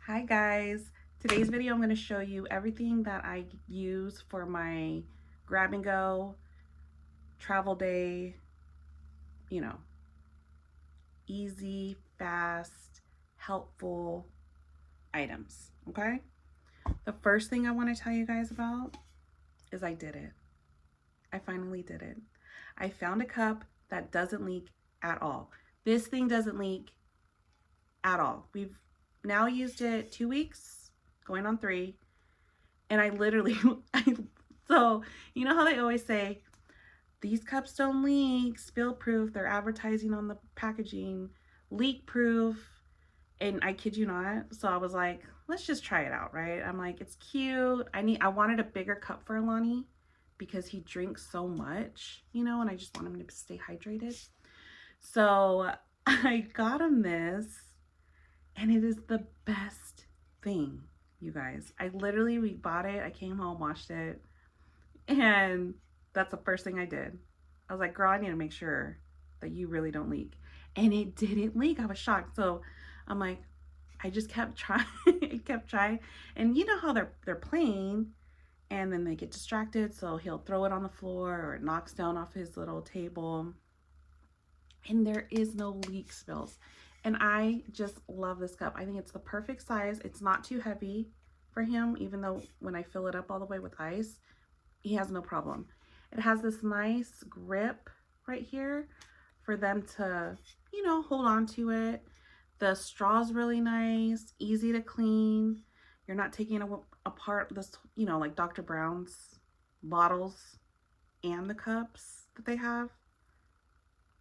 Hi guys, today's video I'm going to show you everything that I use for my grab and go travel day, you know, easy, fast, helpful items, okay? The first thing I want to tell you guys about is I did it. I finally did it. I found a cup that doesn't leak at all. This thing doesn't leak at all. We've now used it 2 weeks, going on 3. And I literally, so you know how they always say, these cups don't leak, spill proof, they're advertising on the packaging, leak proof. And I kid you not. So I was like, let's just try it out, right? I'm like, it's cute. I wanted a bigger cup for Alani because he drinks so much, and I just want him to stay hydrated. So I got him this, and it is the best thing. You guys, we bought it, I came home, washed it, and that's the first thing I did. I was like, girl, I need to make sure that you really don't leak. And it didn't leak. I was shocked. So I'm like, I just kept trying. I kept trying. And you know how they're playing and then they get distracted, so he'll throw it on the floor or it knocks down off his little table. And there is no leak spills. And I just love this cup. I think it's the perfect size. It's not too heavy for him, even though when I fill it up all the way with ice, he has no problem. It has this nice grip right here for them to, hold on to it. The straw's really nice, easy to clean. You're not taking apart this, like Dr. Brown's bottles and the cups that they have.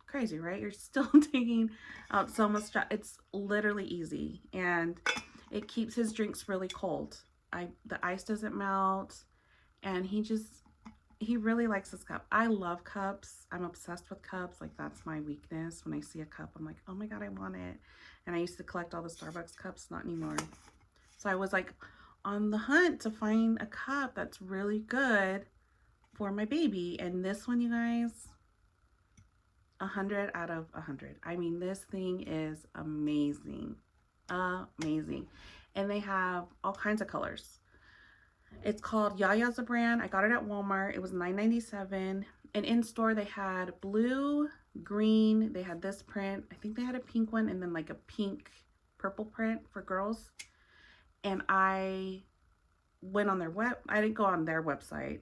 Crazy, right? You're still taking out so much stuff. It's literally easy, and it keeps his drinks really cold. The ice doesn't melt, and he really likes this cup. I love cups. I'm obsessed with cups. Like, that's my weakness. When I see a cup, I'm like, oh my god, I want it. And I used to collect all the Starbucks cups, not anymore. So I was like on the hunt to find a cup that's really good for my baby, and this one, you guys, 100 out of 100. I mean, this thing is amazing. Amazing. And they have all kinds of colors. It's called YAYA's a brand. I got it at Walmart. It was $9.97. And in store they had blue, green. They had this print. I think they had a pink one, and then like a pink purple print for girls. And I went on their I didn't go on their website,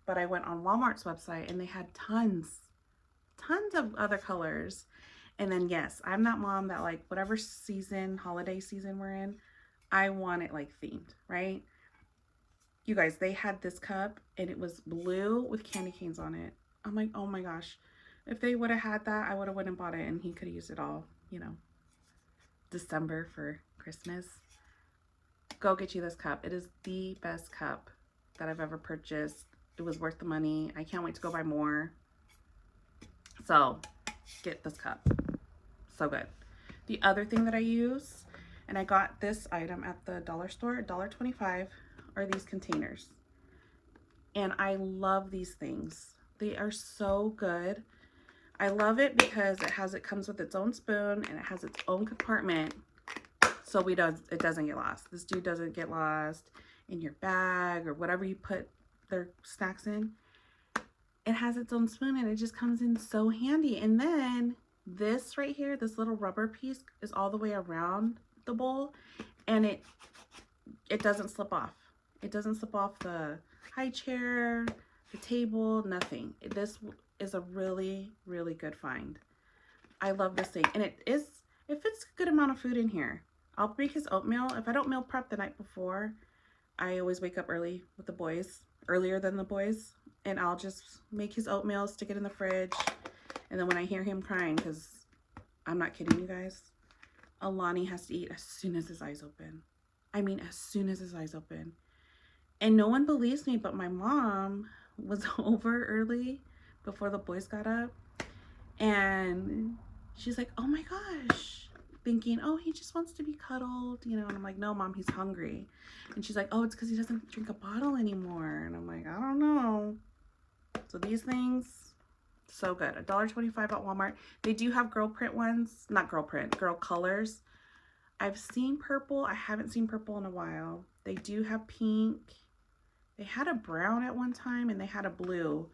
but I went on Walmart's website, and they had tons of other colors. And then, yes, I'm that mom that, like, whatever season, holiday season we're in, I want it like themed, right? You guys, they had this cup and it was blue with candy canes on it. I'm like, oh my gosh, if they would have had that, I would have went and bought it, and he could have used it all, December for Christmas. Go get you this cup. It is the best cup that I've ever purchased. It was worth the money. I can't wait to go buy more. So get this cup. So good. The other thing that I use, and I got this item at the dollar store, $1.25, are these containers. And I love these things. They are so good. I love it because it comes with its own spoon, and it has its own compartment, so it doesn't get lost. This dude doesn't get lost in your bag or whatever you put their snacks in. It has its own spoon, and it just comes in so handy. And then this right here, this little rubber piece, is all the way around the bowl, and it doesn't slip off. It doesn't slip off the high chair, the table, nothing. This is a really, really good find. I love this thing, and it fits a good amount of food in here. I'll make his oatmeal. If I don't meal prep the night before, I always wake up early with the boys, earlier than the boys, and I'll just make his oatmeal, stick it in the fridge, and then when I hear him crying, because I'm not kidding you guys, Alani has to eat as soon as his eyes open. I mean, as soon as his eyes open. And no one believes me, but my mom was over early before the boys got up, and she's like, oh my gosh, thinking, oh, he just wants to be cuddled, and I'm like, no, Mom, he's hungry. And she's like, oh, it's because he doesn't drink a bottle anymore. And I'm like, I don't know. So these things, so good. $1.25 at Walmart. They do have girl print ones, not girl print, girl colors. I've seen purple. I haven't seen purple in a while. They do have pink. They had a brown at one time and they had a blue.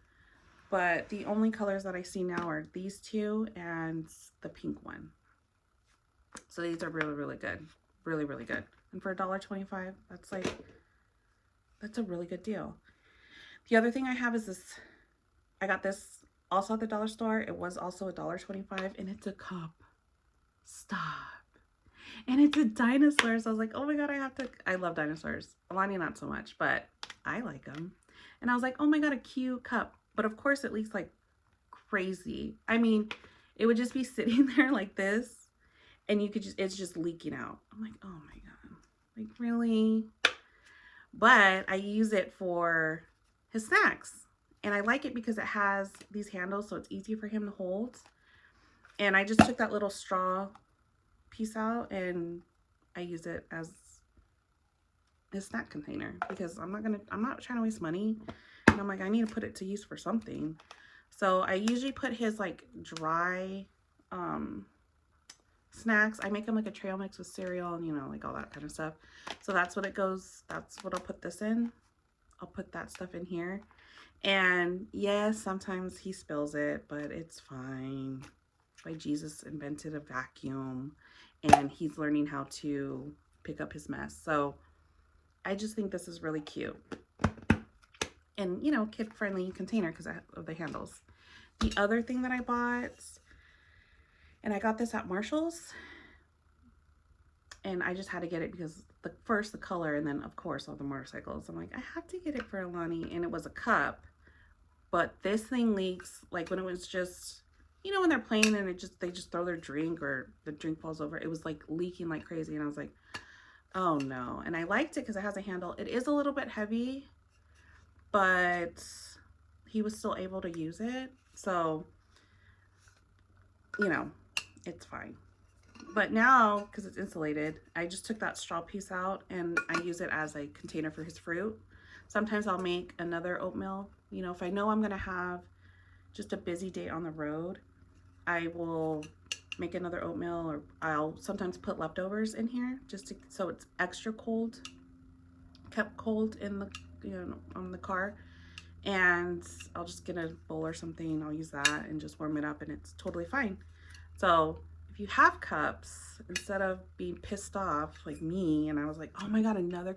But the only colors that I see now are these two and the pink one. So these are really, really good. Really, really good. And for $1.25, that's a really good deal. The other thing I have is this. I got this also at the dollar store. It was also $1.25 and it's a cup. Stop. And it's a dinosaur. So I was like, oh my God, I love dinosaurs. Alani, not so much, but I like them. And I was like, oh my God, a cute cup. But of course it leaks like crazy. I mean, it would just be sitting there like this and it's just leaking out. I'm like, oh my God, like really? But I use it for his snacks. And I like it because it has these handles, so it's easy for him to hold. And I just took that little straw piece out and I use it as his snack container because I'm not trying to waste money. And I'm like, I need to put it to use for something. So I usually put his like dry snacks. I make them like a trail mix with cereal and, you know, like all that kind of stuff. So that's what it goes. That's what I'll put this in. I'll put that stuff in here. And yes, sometimes he spills it, but it's fine. Why Jesus invented a vacuum and he's learning how to pick up his mess. So I just think this is really cute. And, you know, kid-friendly container because of the handles. The other thing that I bought, and I got this at Marshall's, and I just had to get it because the color, and then of course all the motorcycles. I'm like, I have to get it for Alani, and it was a cup, but this thing leaks like when it was just, you know, when they're playing and they just throw their drink or the drink falls over. It was like leaking like crazy, and I was like, oh no. And I liked it because it has a handle. It is a little bit heavy, but he was still able to use it. So, you know, it's fine. But now, because it's insulated, I just took that straw piece out and I use it as a container for his fruit. Sometimes I'll make another oatmeal. You know, if I know I'm going to have just a busy day on the road, I will make another oatmeal, or I'll sometimes put leftovers in here just so it's extra cold, kept cold in the, you know, on the car. And I'll just get a bowl or something. I'll use that and just warm it up and it's totally fine. So if you have cups, instead of being pissed off like me, and I was like, oh my God, another,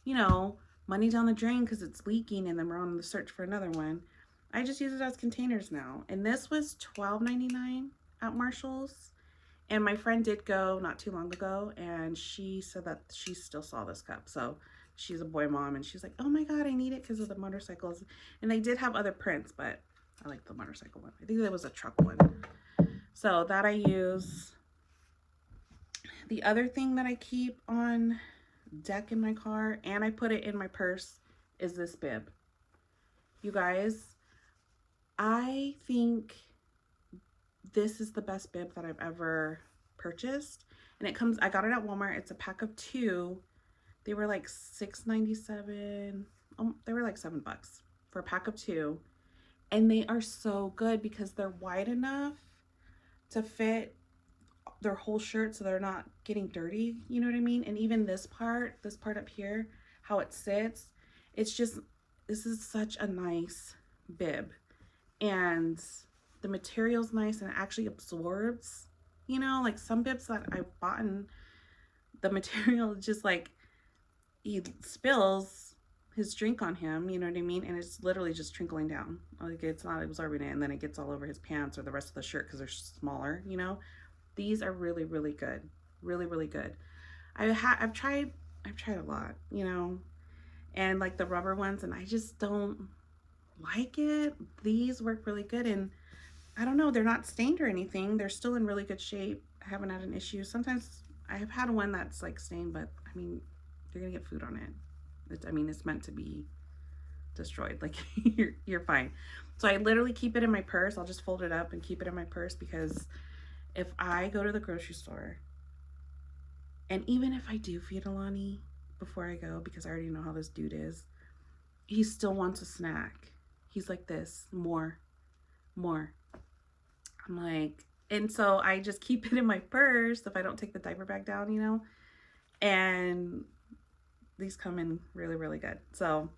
you know, money down the drain because it's leaking and then we're on the search for another one. I just use it as containers now. And this was $12.99 at Marshall's. And my friend did go not too long ago and she said that she still saw this cup. So she's a boy mom and she's like, oh my God, I need it because of the motorcycles. And they did have other prints, but I like the motorcycle one. I think there was a truck one. So that I use. The other thing that I keep on deck in my car, and I put it in my purse, is this bib. You guys, I think this is the best bib that I've ever purchased. And it comes, I got it at Walmart. It's a pack of 2. They were like $6.97. They were like $7 for a pack of 2. And they are so good because they're wide enough to fit their whole shirt so they're not getting dirty. You know what I mean? And even this part up here, how it sits, it's just, this is such a nice bib. And the material's nice and it actually absorbs, you know, like some bibs that I've bought, and the material just like, he spills his drink on him, you know what I mean? And it's literally just trickling down. Like it's not absorbing it, and then it gets all over his pants or the rest of the shirt because they're smaller, you know? These are really, really good. Really, really good. I've tried a lot, you know, and like the rubber ones, and I just don't like it. These work really good, and I don't know, they're not stained or anything. They're still in really good shape. I haven't had an issue. Sometimes I have had one that's like stained, but I mean, you're gonna get food on it. I mean, it's meant to be destroyed. Like you're fine. So I literally keep it in my purse. I'll just fold it up and keep it in my purse because if I go to the grocery store, and even if I do feed Alani before I go, because I already know how this dude is, he still wants a snack. He's like this, more. I'm like, And so I just keep it in my purse if I don't take the diaper bag down, you know. And these come in really, really good. So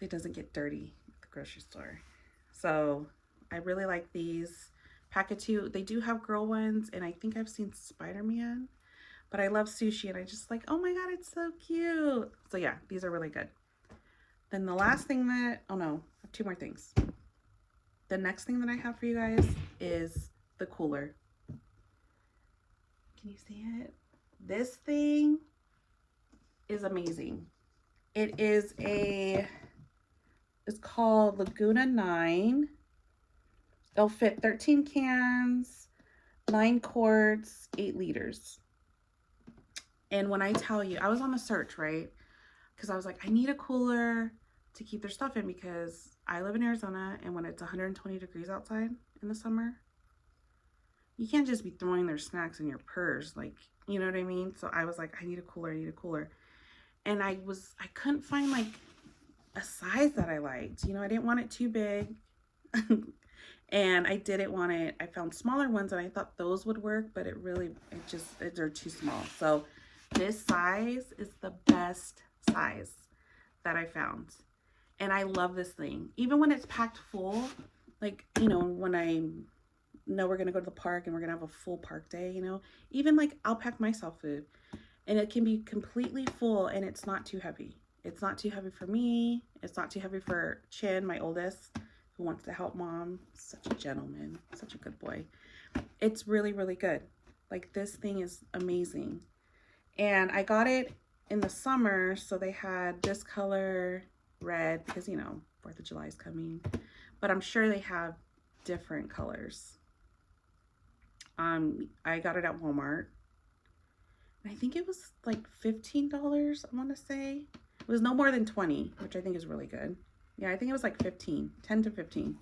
it doesn't get dirty at the grocery store. So I really like these. Pack of 2. They do have girl ones, and I think I've seen Spider-Man. But I love Sushi, and I just like, oh my god, it's so cute. So yeah, these are really good. Then the last thing that, oh no, I have 2 more things. The next thing that I have for you guys is the cooler. Can you see it? This thing is amazing. It's called Laguna 9. It'll fit 13 cans, 9 quarts, 8 liters. And when I tell you, I was on the search, right? Because I was like, I need a cooler to keep their stuff in, because I live in Arizona, and when it's 120 degrees outside in the summer, you can't just be throwing their snacks in your purse, like, you know what I mean? So I was like, I need a cooler, I need a cooler. And I couldn't find like a size that I liked. You know, I didn't want it too big. And I didn't want it, I found smaller ones and I thought those would work, but they're too small. So this size is the best size that I found. And I love this thing. Even when it's packed full, like, you know, when I know we're going to go to the park and we're going to have a full park day, you know, even like I'll pack myself food and it can be completely full and it's not too heavy. It's not too heavy for me. It's not too heavy for Chin, my oldest, who wants to help mom. Such a gentleman, such a good boy. It's really, really good. Like, this thing is amazing. And I got it in the summer, so they had this color, red, because, you know, 4th of July is coming. But I'm sure they have different colors. I got it at Walmart. And I think it was like $15, I want to say. It was no more than 20, which I think is really good. Yeah, I think it was like 10 to 15.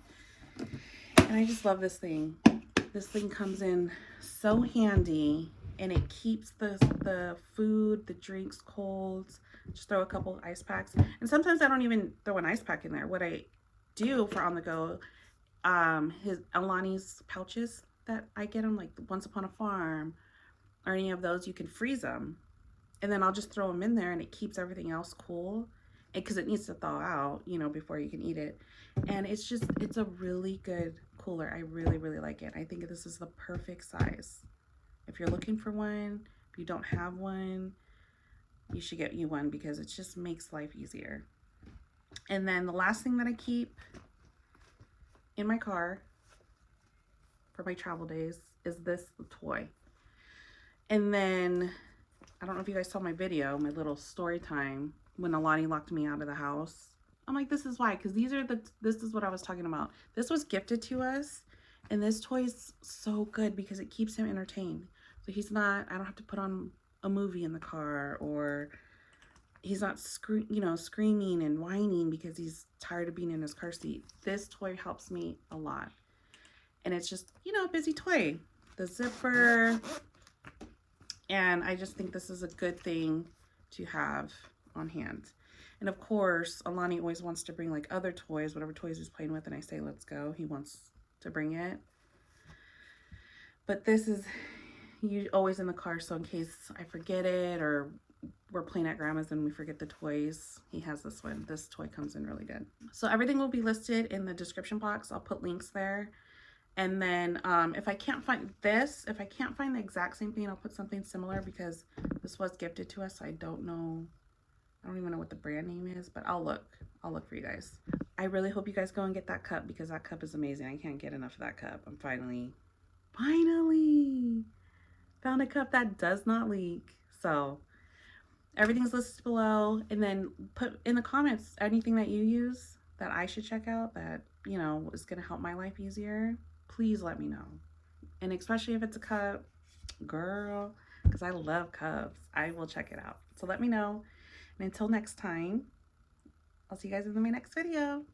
And I just love this thing. This thing comes in so handy, and it keeps the food, the drinks cold. Just throw a couple ice packs. And sometimes I don't even throw an ice pack in there. What I do for on the go, Alani's pouches that I get them, like Once Upon a Farm or any of those, you can freeze them. And then I'll just throw them in there, and it keeps everything else cool. Because it needs to thaw out, you know, before you can eat it. And it's a really good cooler. I really, really like it. I think this is the perfect size. If you're looking for one, if you don't have one, you should get you one, because it just makes life easier. And then the last thing that I keep in my car for my travel days is this toy. And then, I don't know if you guys saw my video, my little story time, when Alani locked me out of the house. I'm like, this is why, because this is what I was talking about. This was gifted to us, and this toy is so good because it keeps him entertained. So I don't have to put on a movie in the car, or he's not screaming and whining because he's tired of being in his car seat. This toy helps me a lot. And it's just, you know, a busy toy. The zipper. And I just think this is a good thing to have on hand. And of course, Alani always wants to bring like other toys, whatever toys he's playing with, and I say, let's go. He wants to bring it. But this is always in the car, so in case I forget it, or we're playing at grandma's and we forget the toys, he has this one. This toy comes in really good. So everything will be listed in the description box. I'll put links there. And then if I can't find the exact same thing, I'll put something similar, because this was gifted to us. So I don't even know what the brand name is, but I'll look for you guys. I really hope you guys go and get that cup, because that cup is amazing. I can't get enough of that cup. I'm finally found a cup that does not leak. So everything's listed below, and then put in the comments anything that you use that I should check out that, you know, is going to help my life easier. Please let me know. And especially if it's a cup, girl, because I love cups, I will check it out. So let me know. And until next time, I'll see you guys in my next video.